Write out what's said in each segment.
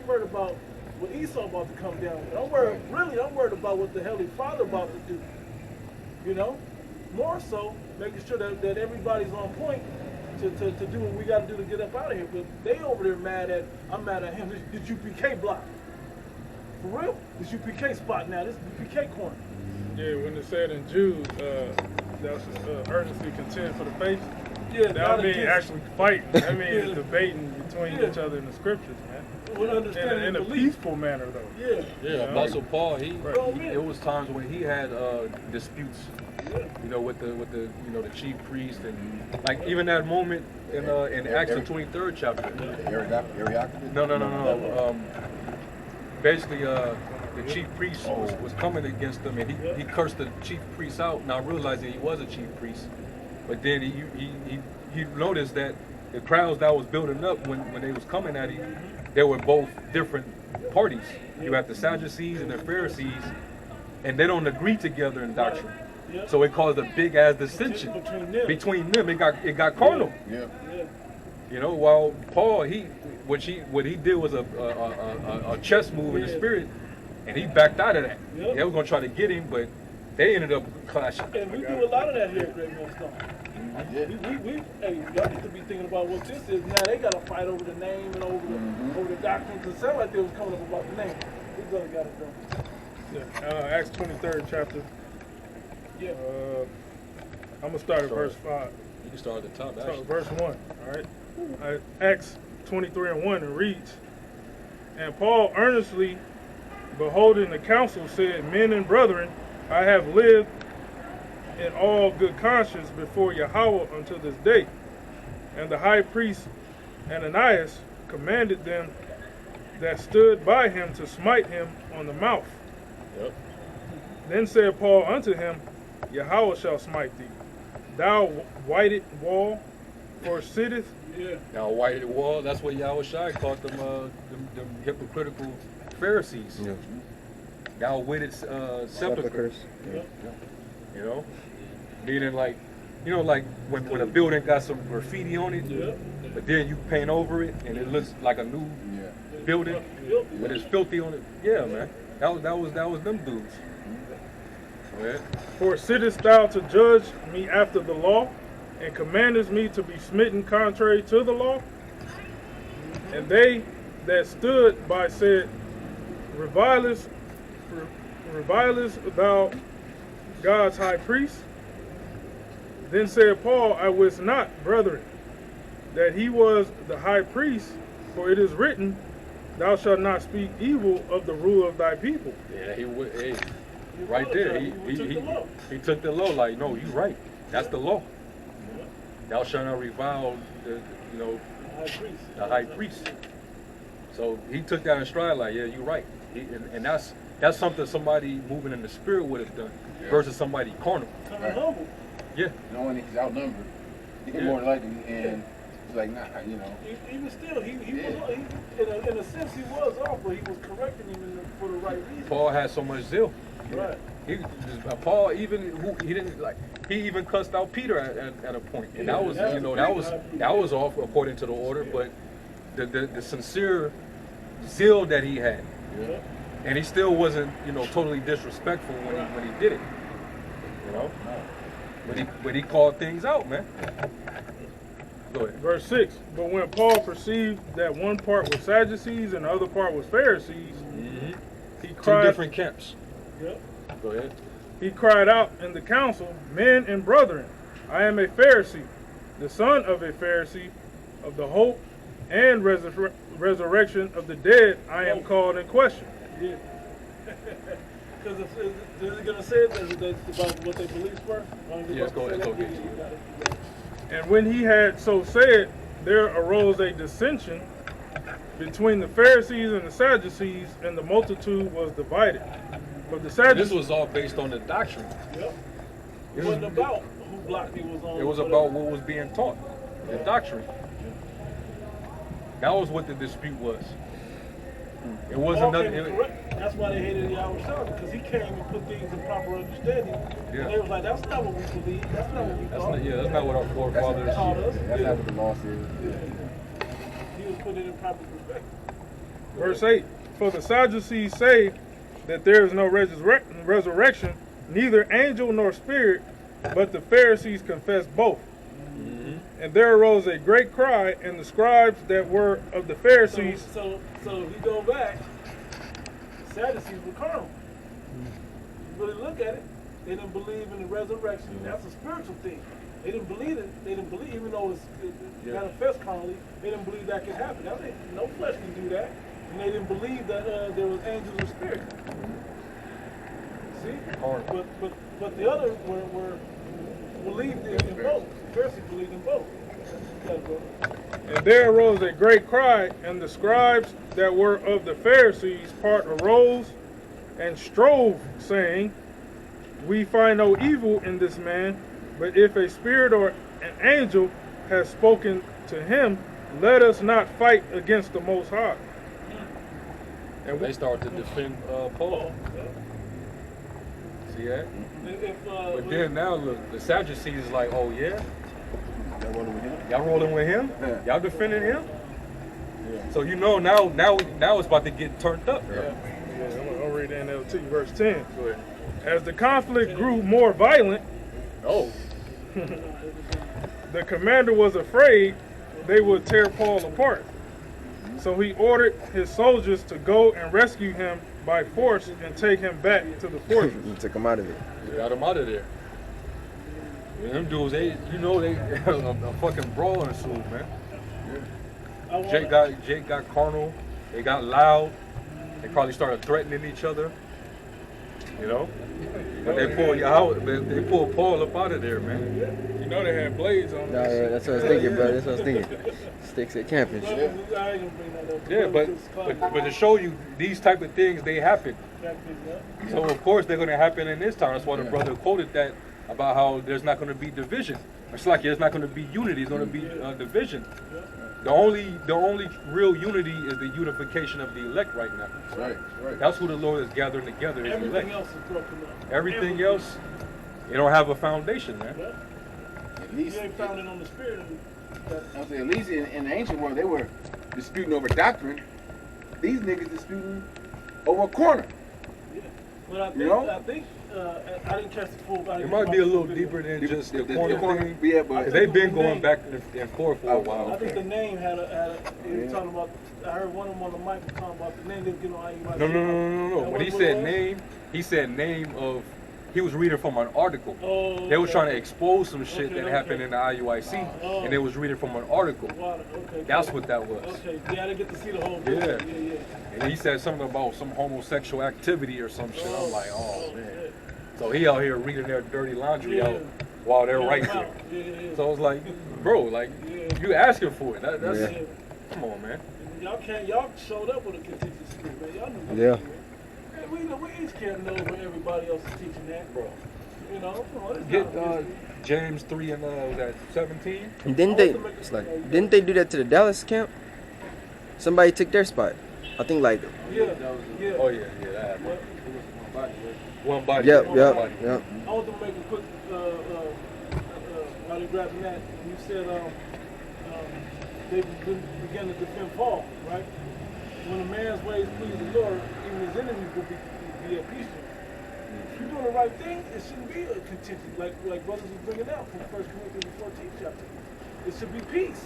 worried about what Esau about to come down with. I'm worried about what the Heavenly Father about to do. You know? More so, making sure that everybody's on point to do what we got to do to get up out of here. But they over there I'm mad at him. This UPK block. For real? This UPK spot now. This is UPK corner. Yeah, when it said in Jude, that's earnestly contend for the faith. Yeah, that means actually fighting. That means debating between each other in the scriptures, man. In a peaceful manner, though. Yeah. Yeah, Apostle Paul, it was times when he had disputes, you know, with the the chief priest, and like even that moment in Acts the 23rd chapter. No. Basically, the chief priest was coming against them, and he cursed the chief priest out, not realizing he was a chief priest. But then he noticed that the crowds that was building up when they was coming at him, they were both different parties. You have the Sadducees and the Pharisees, and they don't agree together in doctrine. So it caused a big ass dissension between them. It got carnal. Yeah. You know, while Paul what he did was a chess move in the spirit, and he backed out of that. They were gonna try to get him, but they ended up clashing. And we do a lot of that here at Great Millstone. Hey, y'all need to be thinking about what this is. Now they got to fight over the name and over the doctrine. Because it sounded like they was coming up about the name. We really got it done. Yeah, Acts 23rd chapter. Yeah. I'm gonna start at verse 5. You can start at the top. Start with verse 1. All right. Acts 23:1 and reads, "And Paul earnestly beholding the council said, Men and brethren, I have lived in all good conscience before Yahweh until this day. And the high priest Ananias commanded them that stood by him to smite him on the mouth. Yep. Then said Paul unto him, Yahweh shall smite thee. Thou whited wall, for sitteth." Now, whited wall, that's what Yahweh Shai called them hypocritical Pharisees. Yeah. Thou witted sepulchres. Yeah. You know? Meaning like, like when a building got some graffiti on it, but then you paint over it and it looks like a new building, but it's filthy on it. Yeah, man. That was them dudes. Yeah. "For sittest thou to judge me after the law, and commandest me to be smitten contrary to the law? And they that stood by said, Revilest thou God's high priest? Then said Paul, I wist not, brethren, that he was the high priest, for it is written, Thou shalt not speak evil of the rule of thy people." Yeah, right there. He took the law. Like, no, you right. That's the law. Thou shalt not revile the high priest. So he took that in stride. Like, yeah, you're right. And that's something somebody moving in the spirit would have done versus somebody carnal. Humble. Yeah. Knowing he's outnumbered, he can more likely, and he's like, nah, Even still, he was, in a sense, he was off, but he was correcting him for the right reason. Paul had so much zeal. Right. Paul he even cussed out Peter at a point, and that was off according to the order, but the sincere zeal that he had, and he still wasn't totally disrespectful when he did it, but he called things out, man. Go ahead. Verse 6, "But when Paul perceived that one part was Sadducees and the other part was Pharisees, he cried..." 2 different camps. Yep. Go ahead. "He cried out in the council, Men and brethren, I am a Pharisee, the son of a Pharisee, of the hope and resurrection of the dead I am called in question." Yeah. Because they're going to say that's about what they believe first. Yes, go ahead. "And when he had so said, there arose a dissension between the Pharisees and the Sadducees, and the multitude was divided. But the Sadducees..." This was all based on the doctrine. Yep. It wasn't about who block he was on. It was about what was being taught, the doctrine. That was what the dispute was. It wasn't nothing. That's why they hated Yahweh Shai, because he came and put things in proper understanding. Yeah. And they was like, that's not what we believe. That's not what we thought. That's not what our forefathers taught us. That's not what the law says. He was putting it in proper perspective. Verse 8. For the Sadducees say that there is no resurrection, neither angel nor spirit, but the Pharisees confess both. And there arose a great cry, and the scribes that were of the Pharisees. So if you go back, Sadducees were carnal. You really look at it, they didn't believe in the resurrection. That's a spiritual thing. They didn't believe it. They didn't believe, even though it manifests carnally, they didn't believe that could happen. Now, no flesh can do that. And they didn't believe that there was angels or spirits. See? But the others were believed in both. The Pharisees believed in both. And there arose a great cry, and the scribes that were of the Pharisees part arose and strove, saying, We find no evil in this man, but if a spirit or an angel has spoken to him, let us not fight against the Most High. And they start to defend Paul. See that? But then now look, the Sadducees is like, oh yeah? Y'all rolling with him? Y'all rolling with him? Yeah. Y'all defending him? Yeah. So you know now it's about to get turned up. Yeah, I'll read the NLT, verse 10. Go ahead. As the conflict grew more violent, the commander was afraid they would tear Paul apart. So he ordered his soldiers to go and rescue him by force and take him back to the fortress. You took him out of it. They got him out of there. And them dudes, they a fucking brawl ensued, man. Jake got carnal. They got loud. They probably started threatening each other. You know, but they pulled Paul up out of there, man. You know they had blades on them. Nah, yeah, that's what I was thinking, bro. That's what I was thinking. Sticks at camping. Yeah, but to show you these type of things, they happen. So of course they're going to happen in this time. That's why the brother quoted that about how there's not going to be division. It's like there's not going to be unity. It's going to be division. The only real unity is the unification of the elect right now. Right. That's who the Lord is gathering together. Is Everything elect. else is broken up. Everything else, you don't have a foundation, man. At least, You ain't founded on the spirit. I say, at least in the ancient world, they were disputing over doctrine. These niggas disputing over a corner. Yeah. But I think, You know? I didn't catch the full. It might be a little deeper than just the corner thing. Yeah, but 'Cause they've been going back and forth for a while. I think the name had a he was talking about. I heard one of them on the mic talking about the name. They get on IUIC. No. When he said name of. He was reading from an article. Oh, they was trying to expose some shit that happened in the IUIC, and they was reading from an article. Okay, That's what that was. Okay, yeah, I didn't get to see the whole Yeah. thing. Yeah. And he said something about some homosexual activity or some shit. I'm like, oh man. So he out here reading their dirty laundry out while they're right there. Yeah. So I was like, bro, like you asking for it. That's Yeah. come on, man. Y'all showed up with a contentious spirit, man. Y'all knew. Yeah. We each can't know what everybody else is teaching that, bro. You know, Get James 3 and was that 17? And didn't they do that to the Dallas camp? Somebody took their spot. I think like. Yeah. Oh yeah, that happened. One body. Yep. I want to make a quick while you're grabbing that. You said they began to defend Paul, right? When a man's ways please the Lord, even his enemies will be at peace with him. If you're doing the right thing, it shouldn't be a contention, like brothers was bringing out from 1 Corinthians 14 chapter. It should be peace.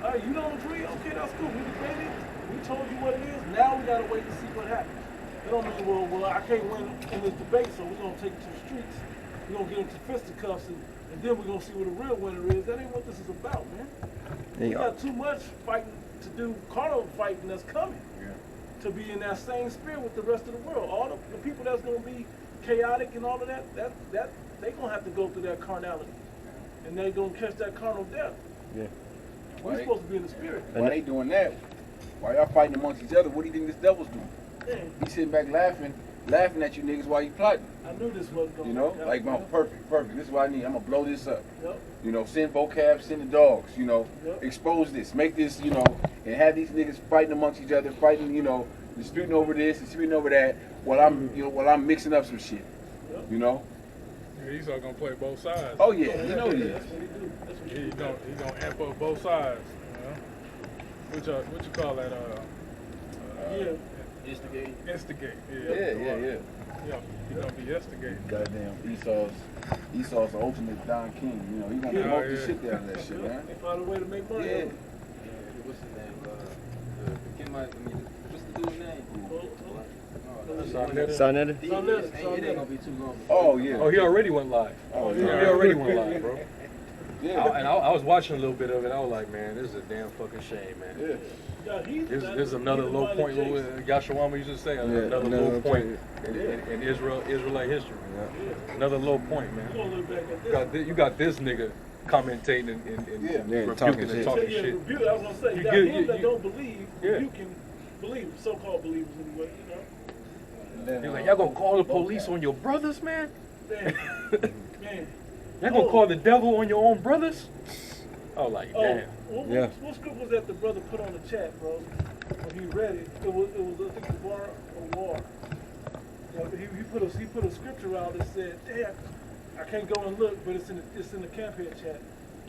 All right, you don't agree? Okay, that's cool. We debated. We told you what it is. Now we got to wait to see what happens. It don't mean, well, I can't win in this debate, so we're going to take it to the streets. We're going to get into fisticuffs, and then we're going to see what the real winner is. That ain't what this is about, man. We got too much fighting to do, carnal fighting that's coming. To be in that same spirit with the rest of the world. All the people that's going to be chaotic and all of that they're going to have to go through that carnality. And they're going to catch that carnal death. Yeah. We're supposed to be in the spirit. Why they doing that? Why y'all fighting amongst each other? What do you think this devil's doing? Yeah. He sitting back laughing at you niggas while you plotting. I knew this wasn't going You know? to Like, man, perfect. This is what I need. I'm going to blow this up. Yep. You know, send vocab, send the dogs, you know, Yep. expose this, make this, you know, and have these niggas fighting amongst each other, fighting, you know, disputing over this, disputing over that, while I'm mixing up some shit. Yep. You know? Yeah, he's all gonna play both sides. Oh yeah, you know he is. That's what he do. That's what he He do. gonna amp up both sides. You know? What you call that? Yeah. Instigate. Yeah. Yeah, he's gonna be instigating. Goddamn Esau's the ultimate Don King. You know, he gonna Yeah, promote yeah. the shit down of that shit, man. They found a way to make money. Yeah. What's his name? What's the dude's name? Sonetta? It ain't gonna be too long. Oh yeah. Oh, he already went live. Oh He yeah. already went live, bro. Yeah. I was watching a little bit of it. I was like, man, this is a damn fucking shame, man. Yeah. Yeah, This is another low point. Yashawama used to say, another low point in Israelite history. Another low point, man. You got this nigga commentating and rebuking and talking shit. I was gonna say, You got get- him you- that you- don't believe, Yeah. you can believe, so-called believers anyway, He's like, y'all gonna call the police on your brothers, man? Man, man. Y'all gonna call the devil on your own brothers? I was like, damn. What script was that the brother put on the chat, bro? When he read it, it was I think War or War. He put a scripture out that said, damn, I can't go and look, but it's in the campaign chat.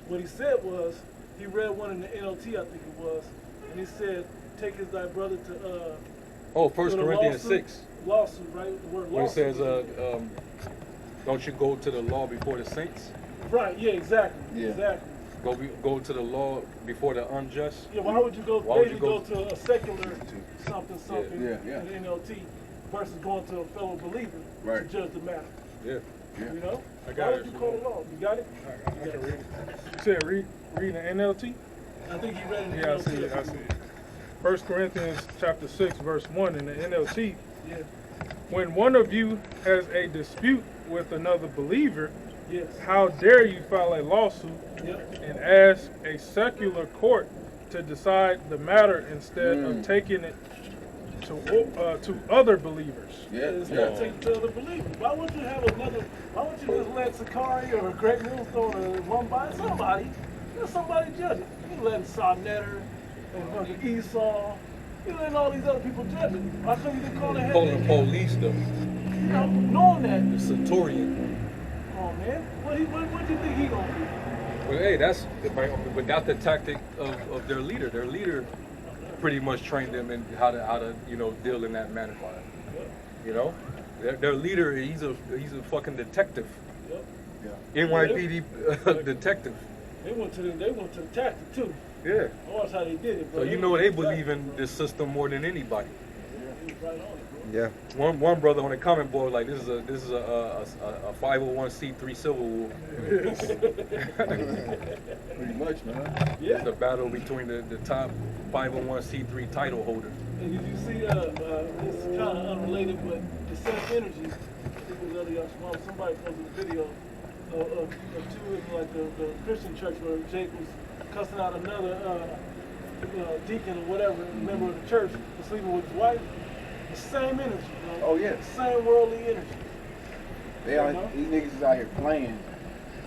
What he said was, he read one in the NLT, I think it was, and he said, take his thy brother to Oh, 1 to the Corinthians lawsuit. 6. Lawsuit, right? The word When it lawsuit. says, don't you go to the law before the saints? Right, yeah, exactly. Yeah. Exactly. Go to the law before the unjust? Yeah, why would you go Why would maybe you go go- to a secular something Yeah. in the NLT versus going to a fellow believer Right. to judge the matter? Yeah. You know? I got Why it. would you call it law? You got it? I can read it. You said read the NLT? I think he read it in the Yeah, I NLT. see it. I see it. 1 Corinthians chapter 6, verse 1 in the NLT. Yeah. When one of you has a dispute with another believer, Yes. how dare you file a lawsuit Yep. and ask a secular court to decide the matter instead of taking it to other believers? Yeah. It's not taken to other believers. Why would you have another? Why would you just let Sakari or Greg Millstone or one by somebody? Let somebody judge it. You letting Sarnetter and fucking Esau. You letting all these other people judge it. Why couldn't you just call the head? Calling the police, though. You know, knowing that. The Centurion. Oh man, what do you think he gonna do? Well, hey, that's the tactic of their leader. Their leader pretty much trained them in how to deal in that manner. You know, their leader he's a fucking detective. Yep. NYPD detective. They went to the tactic too. Yeah. I watched how they did it. So you know they believe in this system more than anybody. He was right on it, bro. Yeah. One brother on the comment board like this is a 501c3 Civil War. Pretty much, man. Yeah. It's a battle between the top 501c3 title holder. And did you see, it's kind of unrelated, but Dissension Energy, I think it was earlier, somebody posted a video of two in like the Christian church where Jake was cussing out another deacon or whatever, member of the church, for sleeping with his wife. The same energy, bro. Oh yeah. Same worldly energy. These niggas is out here playing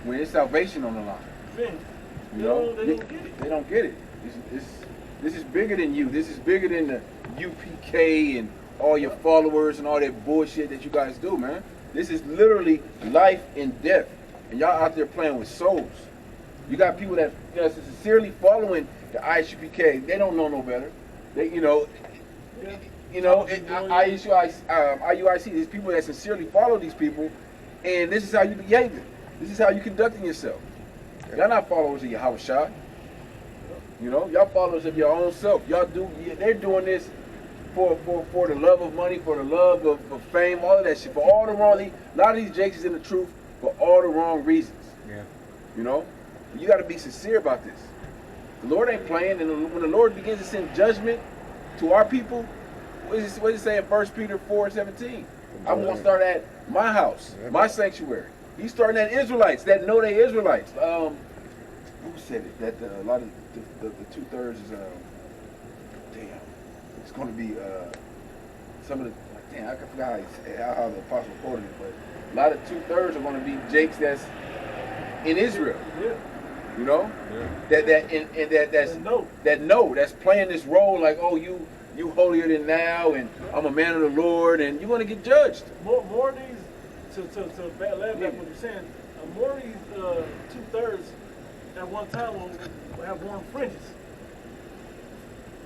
when it's salvation on the line. Man, You they know, don't get it. They don't get it. This is bigger than you. This is bigger than the UPK and all your followers and all that bullshit that you guys do, man. This is literally life and death, and y'all out there playing with souls. You got people that sincerely following the ISUPK. They don't know no better. They, IUIC. There's people that sincerely follow these people, and this is how you behave. This is how you conducting yourself. Y'all not followers of Yahweh Shah. You know, y'all followers of your own self. They're doing this for the love of money, for the love of fame, all of that shit. For all the wrong, a lot of these jakes is in the truth for all the wrong reasons. Yeah. You know, you got to be sincere about this. The Lord ain't playing, and when the Lord begins to send judgment to our people, what does it say in 1 Peter 4:17? I'm going to start at my house, my sanctuary. He's starting at Israelites that know they Israelites. Who said it? That a lot of the 2/3 is it's going to be some of the I forgot how the apostle quoted it, but a lot of 2/3 are going to be jakes that's in Israel. Yeah. You know, that's playing this role like, oh, you holier than thou, and I'm a man of the Lord, and you're going to get judged. More of these, to laugh back what you're saying, more of these 2/3 at one time will have worn fringes.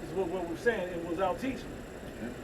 Is what we're saying, and was out teaching.